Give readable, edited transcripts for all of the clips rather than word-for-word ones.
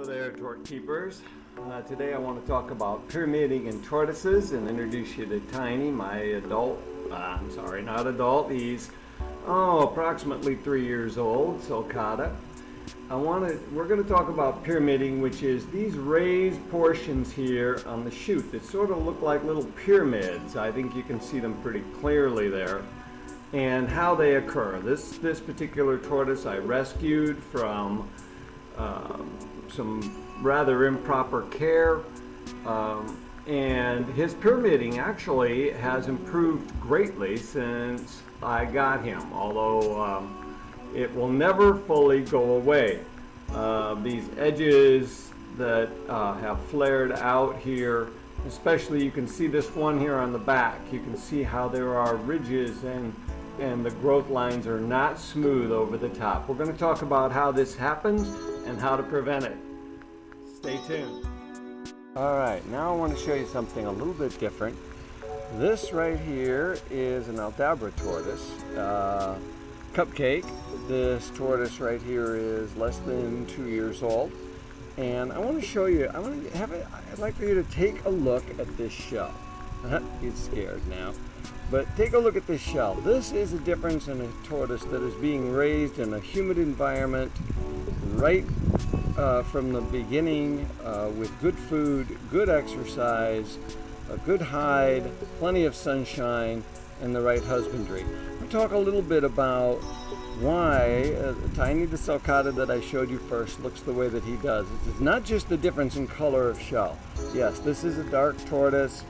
Hello there, tort keepers. Today I want to talk about pyramiding in tortoises and introduce you to Tiny, my adult, not adult, he's approximately 3 years old, sulcata. We're going to talk about pyramiding, which is these raised portions here on the shoot that sort of look like little pyramids. I think you can see them pretty clearly there. And how they occur. This particular tortoise I rescued from some rather improper care, and his pyramiding actually has improved greatly since I got him, although it will never fully go away. These edges that have flared out here, especially you can see this one here on the back, you can see how there are ridges and the growth lines are not smooth over the top. We're going to talk about how this happens and how to prevent it. Stay tuned. Alright, now I want to show you something a little bit different. This right here is an Aldabra tortoise, Cupcake. This tortoise right here is less than 2 years old. And I want to show you, I'd like for you to take a look at this shell. Get scared now. But take a look at this shell. This is a difference in a tortoise that is being raised in a humid environment right from the beginning with good food, good exercise, a good hide, plenty of sunshine, and the right husbandry. We'll talk a little bit about why Tiny the sulcata that I showed you first looks the way that he does. It's not just the difference in color of shell. Yes, this is a dark tortoise.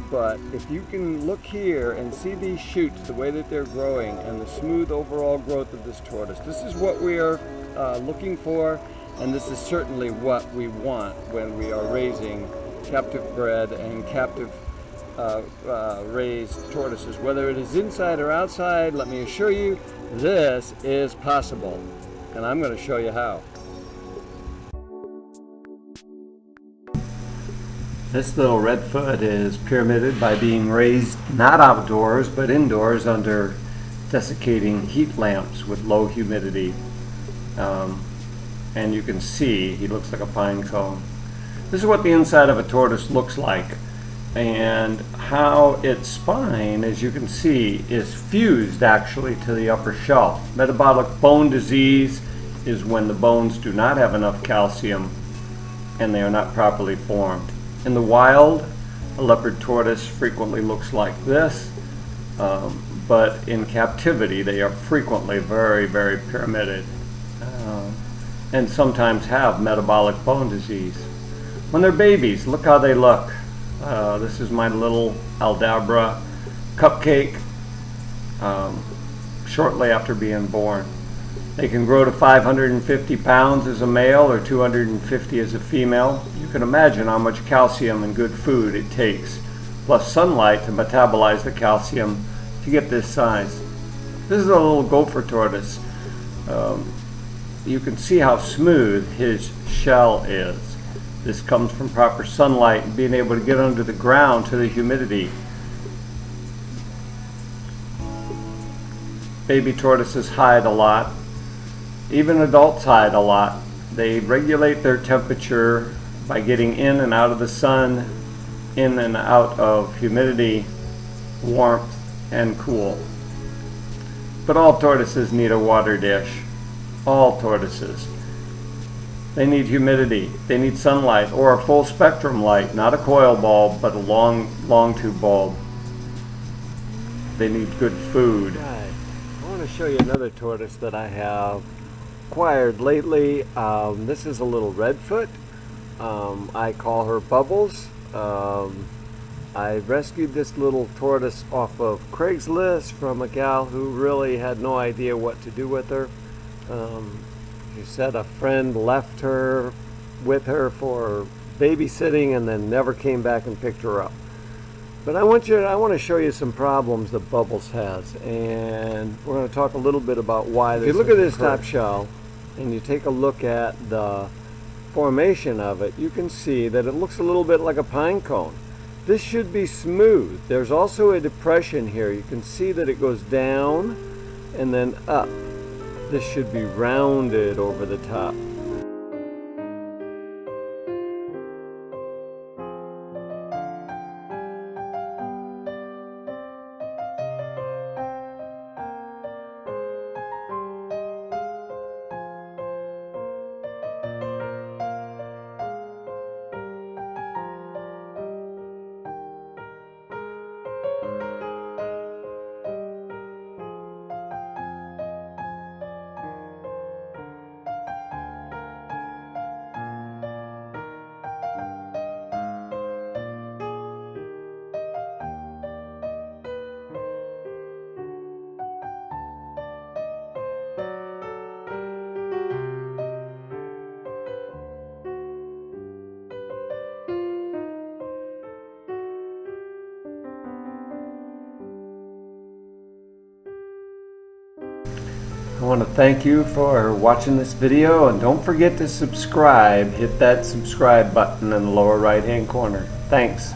But if you can look here and see these shoots, the way that they're growing and the smooth overall growth of this tortoise, this is what we are looking for, and this is certainly what we want when we are raising captive bred and captive raised tortoises. Whether it is inside or outside, let me assure you, this is possible, and I'm going to show you how. This little redfoot is pyramided by being raised not outdoors but indoors under desiccating heat lamps with low humidity. And you can see he looks like a pine cone. This is what the inside of a tortoise looks like, and how its spine, as you can see, is fused actually to the upper shell. Metabolic bone disease is when the bones do not have enough calcium and they are not properly formed. In the wild, a leopard tortoise frequently looks like this, but in captivity they are frequently very, very pyramided and sometimes have metabolic bone disease. When they're babies, look how they look. This is my little Aldabra Cupcake shortly after being born. They can grow to 550 pounds as a male or 250 as a female. You can imagine how much calcium and good food it takes, plus sunlight to metabolize the calcium to get this size. This is a little gopher tortoise. You can see how smooth his shell is. This comes from proper sunlight and being able to get under the ground to the humidity. Baby tortoises hide a lot. Even adults hide a lot. They regulate their temperature by getting in and out of the sun, in and out of humidity, warmth, and cool. But all tortoises need a water dish. All tortoises. They need humidity. They need sunlight, or a full spectrum light, not a coil bulb, but a long tube bulb. They need good food. Right. I want to show you another tortoise that I have acquired lately. This is a little redfoot. I call her Bubbles. I rescued this little tortoise off of Craigslist from a gal who really had no idea what to do with her. She said a friend left her with her for babysitting and then never came back and picked her up. But I want to show you some problems that Bubbles has, and we're going to talk a little bit about why. If you look at this top shell and you take a look at the formation of it, you can see that it looks a little bit like a pine cone. This should be smooth. There's also a depression here. You can see that it goes down and then up. This should be rounded over the top. want to thank you for watching this video, and don't forget to subscribe. Hit that subscribe button in the lower right hand corner. Thanks.